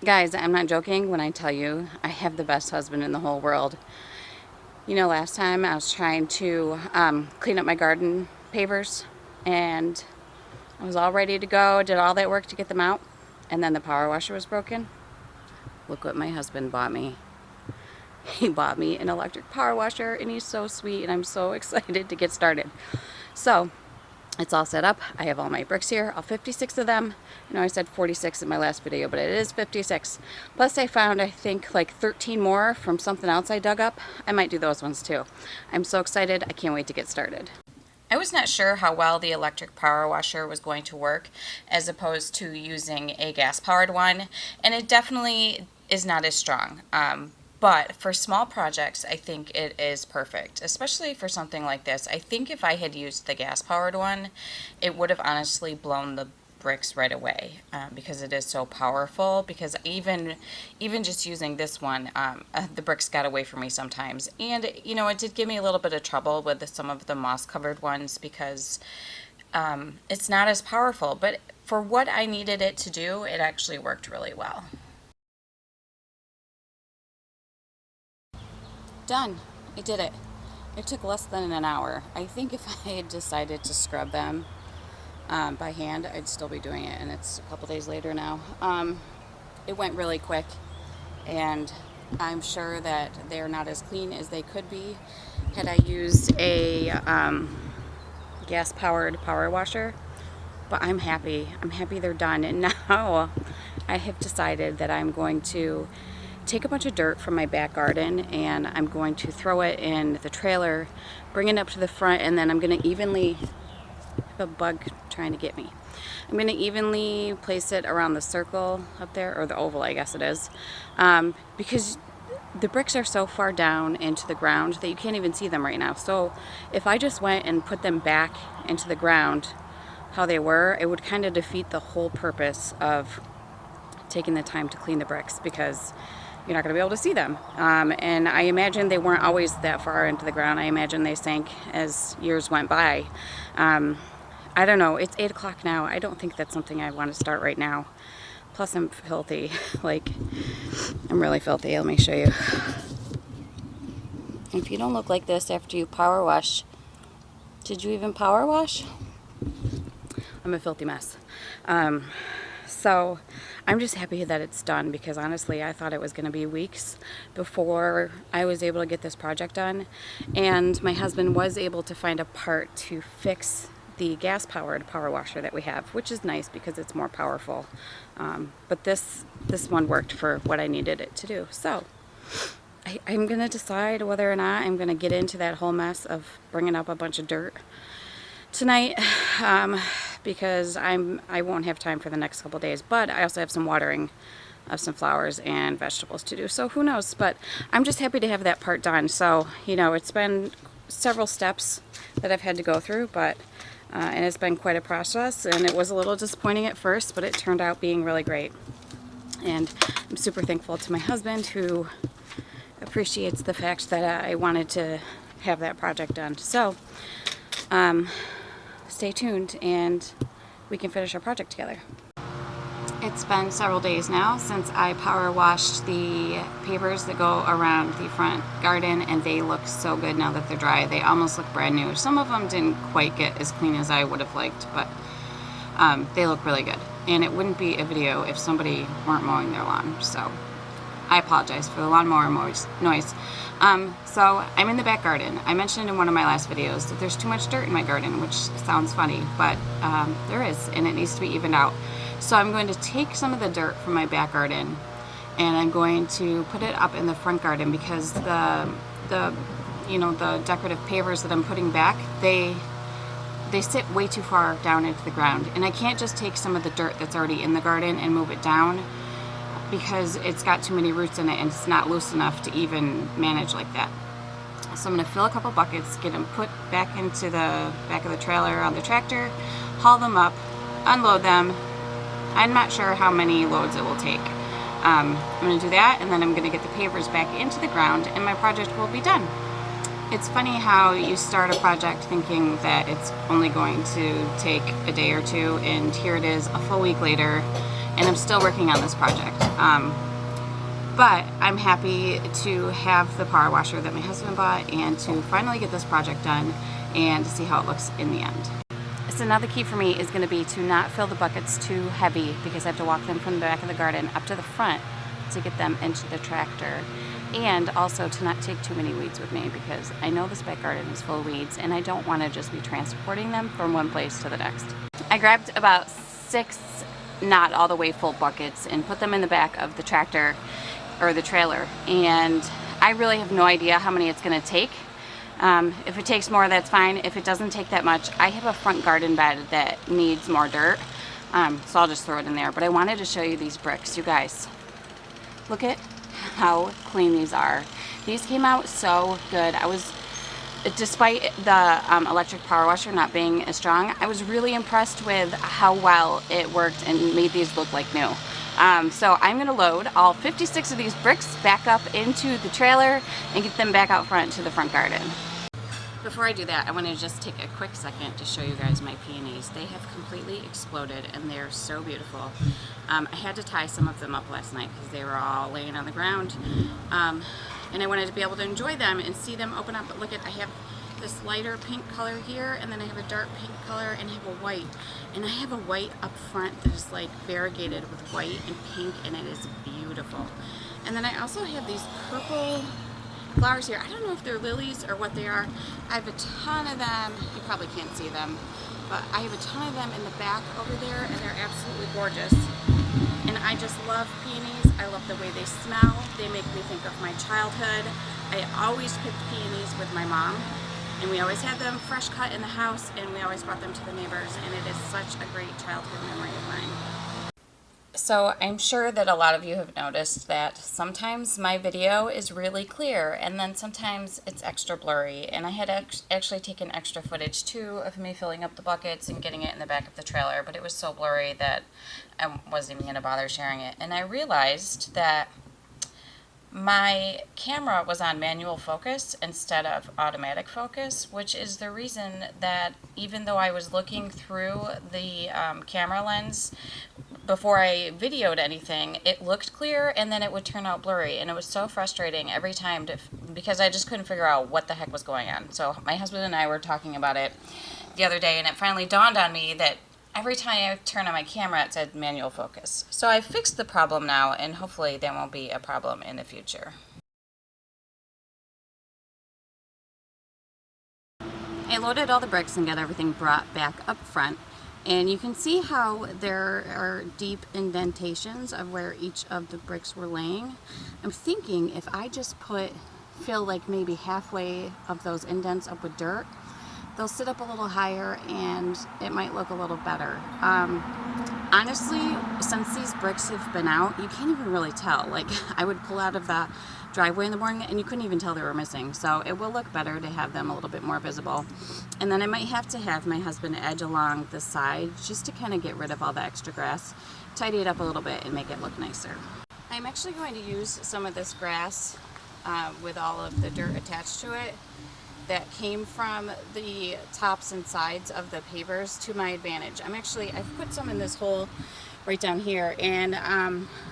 Guys, I'm not joking when I tell you I have the best husband in the whole world. You know, last time I was trying to clean up my garden pavers, and I was all ready to go, did all that work to get them out, and then the power washer was broken. Look what my husband bought me. He bought me an electric power washer, and he's so sweet, and I'm so excited to get started. So it's all set up. I have all my bricks here, all 56 of them. You know, I said 46 in my last video, but it is 56. Plus I found, I think, like 13 more from something else I dug up. I might do those ones too. I'm so excited. I can't wait to get started. I was not sure how well the electric power washer was going to work as opposed to using a gas-powered one, and it definitely is not as strong. But for small projects, I think it is perfect, especially for something like this. I think if I had used the gas-powered one, it would have honestly blown the bricks right away because it is so powerful. Because even just using this one, the bricks got away from me sometimes. And, you know, it did give me a little bit of trouble with some of the moss-covered ones because it's not as powerful. But for what I needed it to do, it actually worked really well. Done. I did it. It took less than an hour. I think if I had decided to scrub them by hand, I'd still be doing it, and it's a couple days later now. It went really quick, and I'm sure that they're not as clean as they could be had I used a gas-powered power washer. But I'm happy. I'm happy they're done, and now I have decided that I'm going to take a bunch of dirt from my back garden, and I'm going to throw it in the trailer, bring it up to the front, and then I'm going to evenly, I have a bug trying to get me. I'm going to evenly place it around the circle up there, or the oval I guess it is, because the bricks are so far down into the ground that you can't even see them right now. So if I just went and put them back into the ground how they were, it would kind of defeat the whole purpose of taking the time to clean the bricks, because you're not going to be able to see them. And I imagine they weren't always that far into the ground. I imagine they sank as years went by. I don't know. It's 8 o'clock now. I don't think that's something I want to start right now. Plus I'm filthy. Like, I'm really filthy. Let me show you. If you don't look like this after you power wash, did you even power wash? I'm a filthy mess. So I'm just happy that it's done, because honestly I thought it was going to be weeks before I was able to get this project done, and my husband was able to find a part to fix the gas-powered power washer that we have, which is nice because it's more powerful. But this one worked for what I needed it to do. So I'm going to decide whether or not I'm going to get into that whole mess of bringing up a bunch of dirt tonight, because I won't have time for the next couple days, but I also have some watering of some flowers and vegetables to do, so who knows. But I'm just happy to have that part done. So, you know, it's been several steps that I've had to go through, but and it's been quite a process, and it was a little disappointing at first, but it turned out being really great. And I'm super thankful to my husband, who appreciates the fact that I wanted to have that project done. So stay tuned and we can finish our project together. It's been several days now since I power washed the pavers that go around the front garden, and they look so good now that they're dry. They almost look brand new. Some of them didn't quite get as clean as I would have liked, but they look really good. And it wouldn't be a video if somebody weren't mowing their lawn, so I apologize for the lawnmower noise. So I'm in the back garden. I mentioned in one of my last videos that there's too much dirt in my garden, which sounds funny, but there is, and it needs to be evened out. So I'm going to take some of the dirt from my back garden, and I'm going to put it up in the front garden, because the decorative pavers that I'm putting back, they sit way too far down into the ground, and I can't just take some of the dirt that's already in the garden and move it down, because it's got too many roots in it and it's not loose enough to even manage like that. So I'm going to fill a couple buckets, get them put back into the back of the trailer on the tractor, haul them up, unload them. I'm not sure how many loads it will take. I'm going to do that, and then I'm going to get the pavers back into the ground, and my project will be done. It's funny how you start a project thinking that it's only going to take a day or two, and here it is a full week later, and I'm still working on this project. But I'm happy to have the power washer that my husband bought and to finally get this project done and to see how it looks in the end. So now the key for me is going to be to not fill the buckets too heavy, because I have to walk them from the back of the garden up to the front to get them into the tractor, and also to not take too many weeds with me, because I know this back garden is full of weeds and I don't want to just be transporting them from one place to the next. I grabbed about 6 not all the way full buckets and put them in the back of the tractor or the trailer, and I really have no idea how many it's going to take. If it takes more, that's fine. If it doesn't take that much, I have a front garden bed that needs more dirt, so I'll just throw it in there. But I wanted to show you these bricks. You guys, look at how clean these are. These came out so good. Despite the electric power washer not being as strong, I was really impressed with how well it worked and made these look like new. So I'm going to load all 56 of these bricks back up into the trailer and get them back out front to the front garden. Before I do that, I want to just take a quick second to show you guys my peonies. They have completely exploded and they're so beautiful. I had to tie some of them up last night because they were all laying on the ground. And I wanted to be able to enjoy them and see them open up. But look at, I have this lighter pink color here, and then I have a dark pink color, and I have a white. And I have a white up front that is like variegated with white and pink, and it is beautiful. And then I also have these purple flowers here. I don't know if they're lilies or what they are. I have a ton of them. You probably can't see them, but I have a ton of them in the back over there, and they're absolutely gorgeous. And I just love peonies. I love the way they smell. They make me think of my childhood. I always picked peonies with my mom, and we always had them fresh cut in the house, and we always brought them to the neighbors, and it is such a great childhood memory of mine. So I'm sure that a lot of you have noticed that sometimes my video is really clear and then sometimes it's extra blurry, and I had actually taken extra footage too of me filling up the buckets and getting it in the back of the trailer, but it was so blurry that I wasn't even going to bother sharing it. And I realized that my camera was on manual focus instead of automatic focus, which is the reason that even though I was looking through the camera lens before I videoed anything, it looked clear and then it would turn out blurry, and it was so frustrating every time because I just couldn't figure out what the heck was going on. So my husband and I were talking about it the other day, and it finally dawned on me that every time I turn on my camera, it said manual focus. So I fixed the problem now, and hopefully that won't be a problem in the future. I loaded all the bricks and got everything brought back up front. And you can see how there are deep indentations of where each of the bricks were laying. I'm thinking if I just fill like maybe halfway of those indents up with dirt, they'll sit up a little higher and it might look a little better. Honestly, since these bricks have been out, you can't even really tell. Like, I would pull out of the driveway in the morning and you couldn't even tell they were missing. So it will look better to have them a little bit more visible. And then I might have to have my husband edge along the side just to kind of get rid of all the extra grass, tidy it up a little bit and make it look nicer. I'm actually going to use some of this grass with all of the dirt attached to it that came from the tops and sides of the pavers to my advantage. I've put some in this hole right down here, and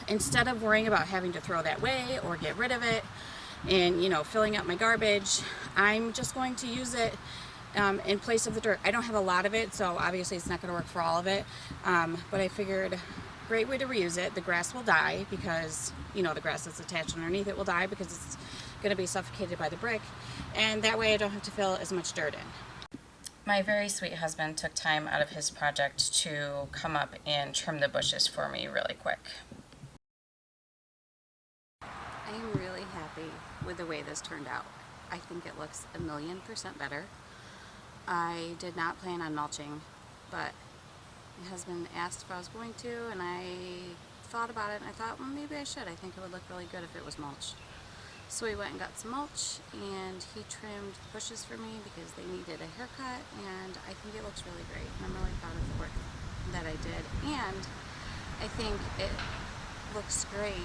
instead of worrying about having to throw that away or get rid of it and, you know, filling up my garbage, I'm just going to use it in place of the dirt. I don't have a lot of it, so obviously it's not going to work for all of it, but I figured great way to reuse it. The grass will die because, you know, the grass that's attached underneath it will die because it's going to be suffocated by the brick, and that way I don't have to fill as much dirt in. My very sweet husband took time out of his project to come up and trim the bushes for me really quick. I am really happy with the way this turned out. I think it looks 1,000,000% better. I did not plan on mulching, but my husband asked if I was going to, and I thought about it and I thought, well, maybe I should. I think it would look really good if it was mulched. So we went and got some mulch, and he trimmed the bushes for me because they needed a haircut, and I think it looks really great. I'm really proud of the work that I did, and I think it looks great.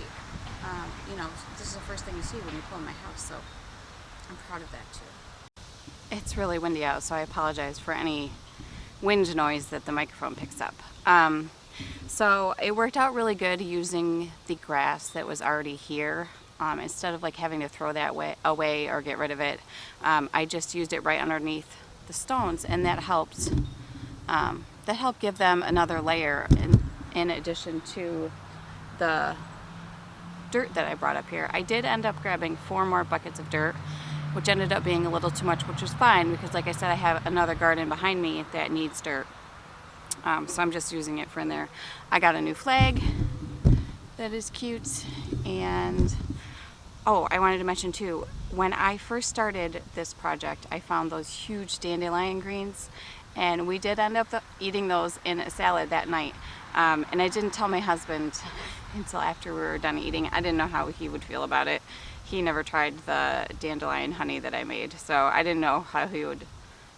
You know, this is the first thing you see when you pull in my house, so I'm proud of that too. It's really windy out, so I apologize for any wind noise that the microphone picks up. So it worked out really good using the grass that was already here. Instead of like having to throw that away or get rid of it, I just used it right underneath the stones, and that helped give them another layer in addition to the dirt that I brought up here. I did end up grabbing 4 more buckets of dirt, which ended up being a little too much, which was fine because like I said, I have another garden behind me that needs dirt. So I'm just using it for in there. I got a new flag that is cute. And oh, I wanted to mention too, when I first started this project, I found those huge dandelion greens, and we did end up eating those in a salad that night. And I didn't tell my husband until after we were done eating. I didn't know how he would feel about it. He never tried the dandelion honey that I made, so I didn't know how he would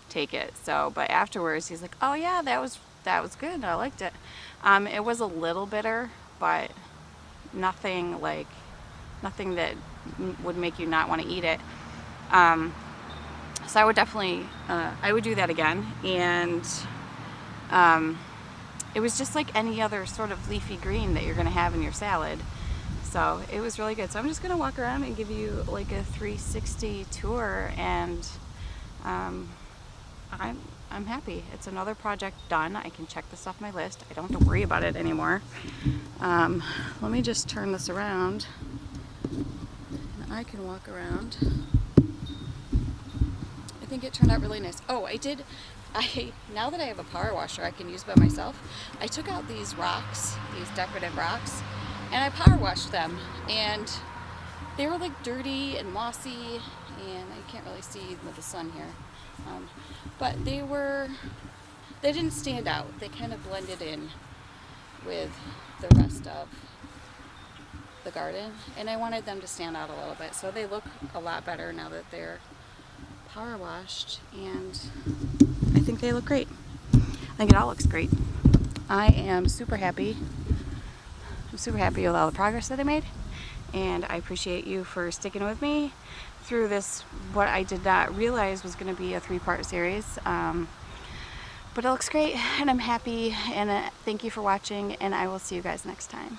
take it. So, but afterwards, he's like, "Oh yeah, that was good. I liked it." It was a little bitter, but nothing that would make you not want to eat it. So I would definitely, I would do that again. And it was just like any other sort of leafy green that you're going to have in your salad. So it was really good. So I'm just going to walk around and give you like a 360 tour, and I'm happy. It's another project done. I can check this off my list. I don't have to worry about it anymore. Let me just turn this around, and I can walk around. I think it turned out really nice. Oh, now that I have a power washer I can use by myself, I took out these rocks, these decorative rocks, and I power washed them, and they were like dirty and mossy, and I can't really see with the sun here, but they didn't stand out. They kind of blended in with the rest of the garden, and I wanted them to stand out a little bit, so they look a lot better now that they're power washed, and I think they look great. I think it all looks great. I am super happy. I'm super happy with all the progress that I made, and I appreciate you for sticking with me through this, what I did not realize was going to be a 3-part series. But it looks great, and I'm happy, and thank you for watching, and I will see you guys next time.